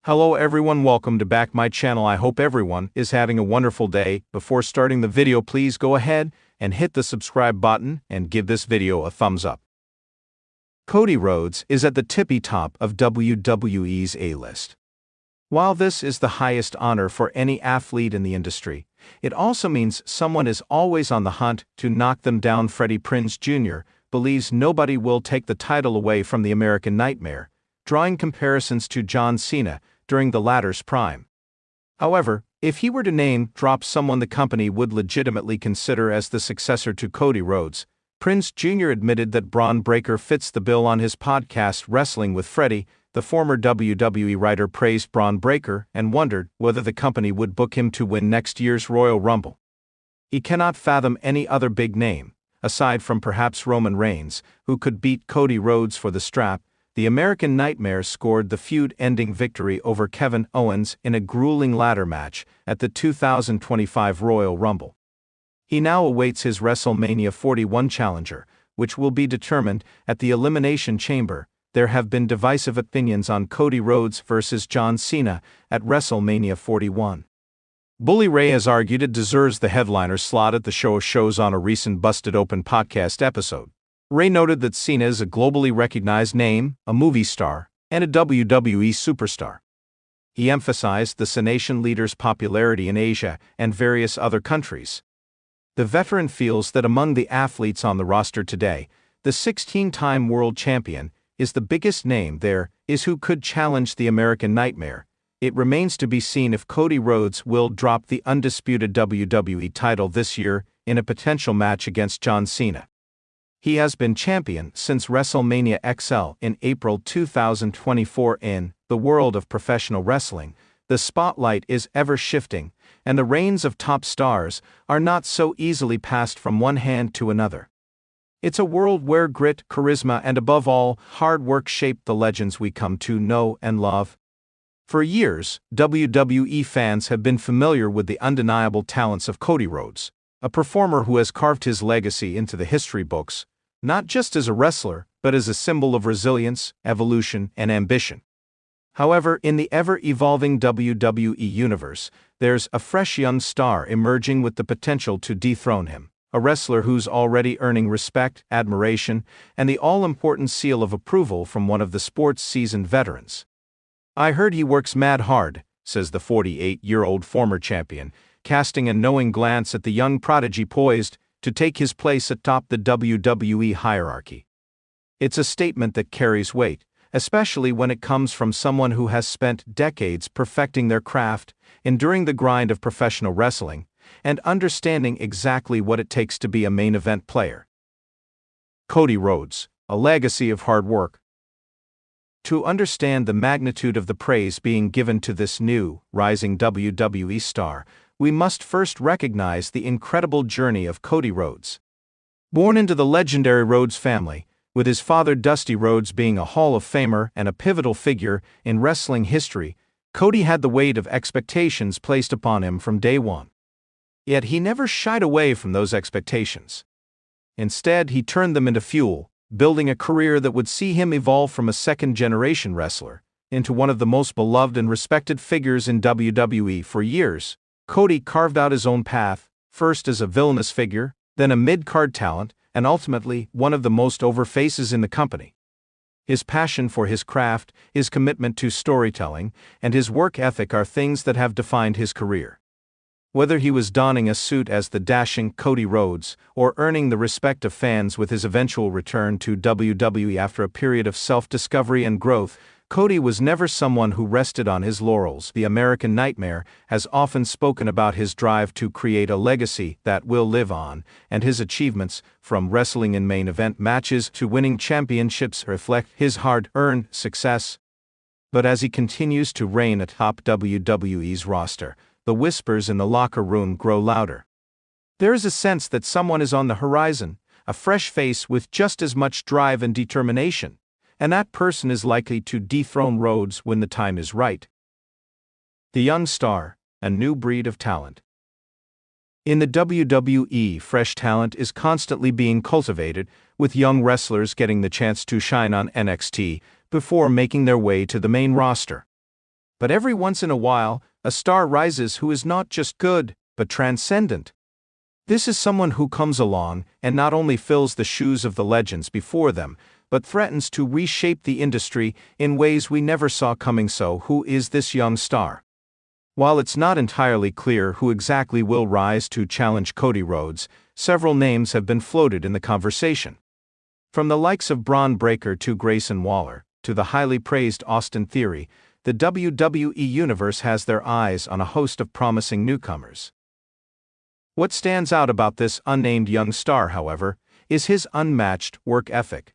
Hello everyone, welcome to back my channel. I hope everyone is having a wonderful day. Before starting the video, please go ahead and hit the subscribe button and give this video a thumbs up. Cody Rhodes is at the tippy top of WWE's A-list. While this is the highest honor for any athlete in the industry, it also means someone is always on the hunt to knock them down. Freddie Prinze Jr. believes nobody will take the title away from the American Nightmare, drawing comparisons to John Cena during the latter's prime. However, if he were to name-drop someone the company would legitimately consider as the successor to Cody Rhodes, Prinze Jr. admitted that Braun Breaker fits the bill. On his podcast Wrestling with Freddie, the former WWE writer praised Braun Breaker and wondered whether the company would book him to win next year's Royal Rumble. He cannot fathom any other big name, aside from perhaps Roman Reigns, who could beat Cody Rhodes for the strap. The American Nightmare scored the feud-ending victory over Kevin Owens in a grueling ladder match at the 2025 Royal Rumble. He now awaits his WrestleMania 41 challenger, which will be determined at the Elimination Chamber. There have been divisive opinions on Cody Rhodes versus John Cena at WrestleMania 41. Bully Ray has argued it deserves the headliner slot at the shows on a recent Busted Open podcast episode. Ray noted that Cena is a globally recognized name, a movie star, and a WWE superstar. He emphasized the Cenation leader's popularity in Asia and various other countries. The veteran feels that among the athletes on the roster today, the 16-time world champion is the biggest name there is who could challenge the American Nightmare. It remains to be seen if Cody Rhodes will drop the undisputed WWE title this year in a potential match against John Cena. He has been champion since WrestleMania XL in April 2024. In the world of professional wrestling, the spotlight is ever shifting, and the reigns of top stars are not so easily passed from one hand to another. It's a world where grit, charisma, and above all, hard work shape the legends we come to know and love. For years, WWE fans have been familiar with the undeniable talents of Cody Rhodes, a performer who has carved his legacy into the history books, not just as a wrestler, but as a symbol of resilience, evolution, and ambition. However, in the ever-evolving WWE universe, there's a fresh young star emerging with the potential to dethrone him, a wrestler who's already earning respect, admiration, and the all-important seal of approval from one of the sport's seasoned veterans. "I heard he works mad hard," says the 48-year-old former champion, casting a knowing glance at the young prodigy poised to take his place atop the WWE hierarchy. It's a statement that carries weight, especially when it comes from someone who has spent decades perfecting their craft, enduring the grind of professional wrestling, and understanding exactly what it takes to be a main event player. Cody Rhodes, a legacy of hard work. To understand the magnitude of the praise being given to this new, rising WWE star, we must first recognize the incredible journey of Cody Rhodes. Born into the legendary Rhodes family, with his father Dusty Rhodes being a Hall of Famer and a pivotal figure in wrestling history, Cody had the weight of expectations placed upon him from day one. Yet he never shied away from those expectations. Instead, he turned them into fuel, building a career that would see him evolve from a second-generation wrestler into one of the most beloved and respected figures in WWE. For years, Cody carved out his own path, first as a villainous figure, then a mid-card talent, and ultimately one of the most over faces in the company. His passion for his craft, his commitment to storytelling, and his work ethic are things that have defined his career. Whether he was donning a suit as the dashing Cody Rhodes, or earning the respect of fans with his eventual return to WWE after a period of self-discovery and growth, Cody was never someone who rested on his laurels. The American Nightmare has often spoken about his drive to create a legacy that will live on, and his achievements, from wrestling in main event matches to winning championships, reflect his hard-earned success. But as he continues to reign atop WWE's roster, the whispers in the locker room grow louder. There is a sense that someone is on the horizon, a fresh face with just as much drive and determination, and that person is likely to dethrone Rhodes when the time is right. The young star, a new breed of talent. In the WWE, fresh talent is constantly being cultivated, with young wrestlers getting the chance to shine on NXT before making their way to the main roster. But every once in a while, a star rises who is not just good, but transcendent. This is someone who comes along and not only fills the shoes of the legends before them, but threatens to reshape the industry in ways we never saw coming. So, who is this young star? While it's not entirely clear who exactly will rise to challenge Cody Rhodes, several names have been floated in the conversation. From the likes of Braun Breaker to Grayson Waller, to the highly praised Austin Theory, the WWE Universe has their eyes on a host of promising newcomers. What stands out about this unnamed young star, however, is his unmatched work ethic.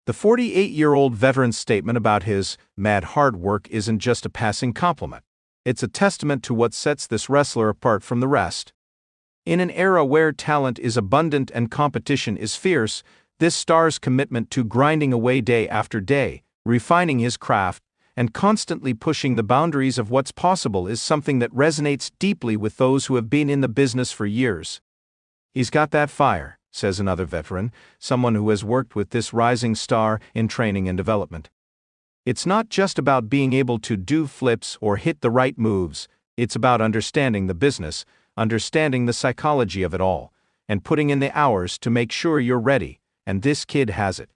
The 48-year-old veteran's statement about his mad hard work isn't just a passing compliment. It's a testament to what sets this wrestler apart from the rest. In an era where talent is abundant and competition is fierce, this star's commitment to grinding away day after day, refining his craft, and constantly pushing the boundaries of what's possible is something that resonates deeply with those who have been in the business for years. He's got that fire, says another veteran, someone who has worked with this rising star in training and development. It's not just about being able to do flips or hit the right moves, it's about understanding the business, understanding the psychology of it all, and putting in the hours to make sure you're ready, and this kid has it.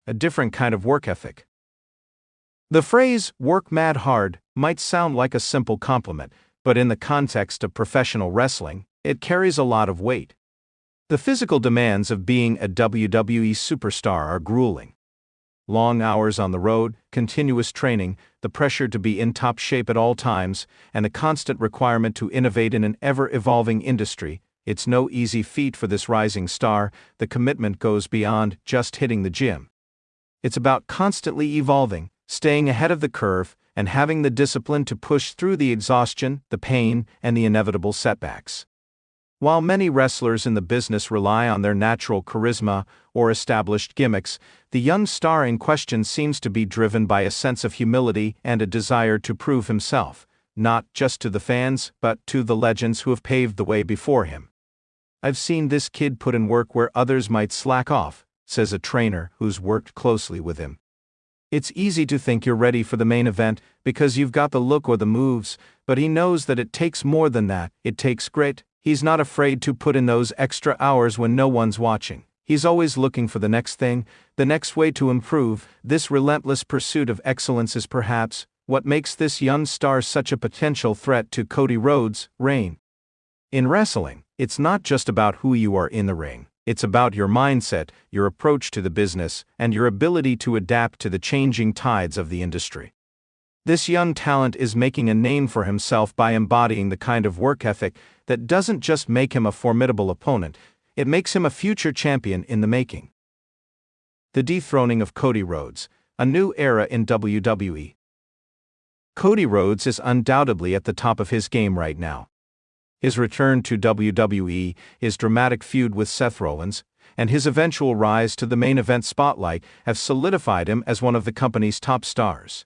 A different kind of work ethic. The phrase, work mad hard, might sound like a simple compliment, but in the context of professional wrestling, it carries a lot of weight. The physical demands of being a WWE superstar are grueling. Long hours on the road, continuous training, the pressure to be in top shape at all times, and the constant requirement to innovate in an ever-evolving industry, it's no easy feat for this rising star. The commitment goes beyond just hitting the gym. It's about constantly evolving, staying ahead of the curve, and having the discipline to push through the exhaustion, the pain, and the inevitable setbacks. While many wrestlers in the business rely on their natural charisma or established gimmicks, the young star in question seems to be driven by a sense of humility and a desire to prove himself, not just to the fans, but to the legends who have paved the way before him. I've seen this kid put in work where others might slack off, says a trainer who's worked closely with him. It's easy to think you're ready for the main event because you've got the look or the moves, but he knows that it takes more than that. It takes grit. He's not afraid to put in those extra hours when no one's watching. He's always looking for the next thing, the next way to improve. This relentless pursuit of excellence is perhaps what makes this young star such a potential threat to Cody Rhodes' reign. In wrestling, it's not just about who you are in the ring. It's about your mindset, your approach to the business, and your ability to adapt to the changing tides of the industry. This young talent is making a name for himself by embodying the kind of work ethic that doesn't just make him a formidable opponent, it makes him a future champion in the making. The dethroning of Cody Rhodes, a new era in WWE. Cody Rhodes is undoubtedly at the top of his game right now. His return to WWE, his dramatic feud with Seth Rollins, and his eventual rise to the main event spotlight have solidified him as one of the company's top stars.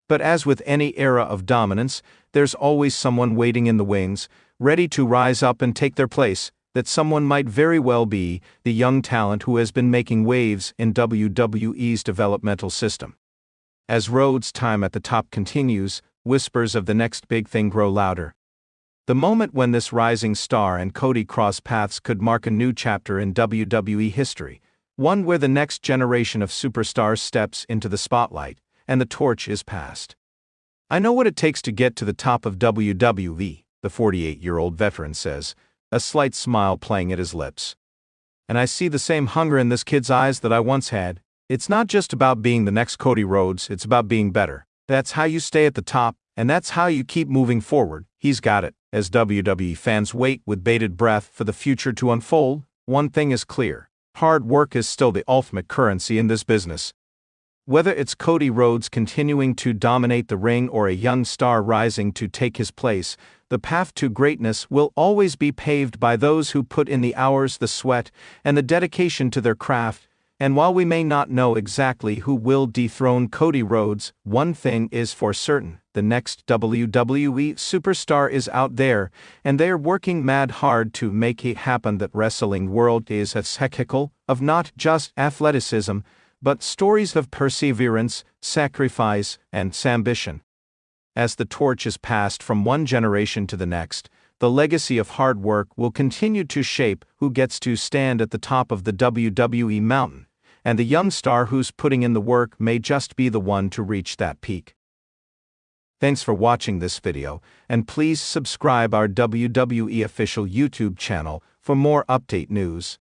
But as with any era of dominance, there's always someone waiting in the wings, ready to rise up and take their place. That someone might very well be the young talent who has been making waves in WWE's developmental system. As Rhodes' time at the top continues, whispers of the next big thing grow louder. The moment when this rising star and Cody cross paths could mark a new chapter in WWE history, one where the next generation of superstars steps into the spotlight, and the torch is passed. I know what it takes to get to the top of WWE, the 48-year-old veteran says, a slight smile playing at his lips. And I see the same hunger in this kid's eyes that I once had. It's not just about being the next Cody Rhodes, it's about being better. That's how you stay at the top, and that's how you keep moving forward. He's got it. As WWE fans wait with bated breath for the future to unfold, one thing is clear. Hard work is still the ultimate currency in this business. Whether it's Cody Rhodes continuing to dominate the ring or a young star rising to take his place, the path to greatness will always be paved by those who put in the hours, the sweat, and the dedication to their craft. And while we may not know exactly who will dethrone Cody Rhodes, one thing is for certain: the next WWE superstar is out there, and they're working mad hard to make it happen. That wrestling world is a spectacle of not just athleticism, but stories of perseverance, sacrifice, and ambition. As the torch is passed from one generation to the next, the legacy of hard work will continue to shape who gets to stand at the top of the WWE mountain, and the young star who's putting in the work may just be the one to reach that peak. Thanks for watching this video, and please subscribe our WWE official YouTube channel for more update news.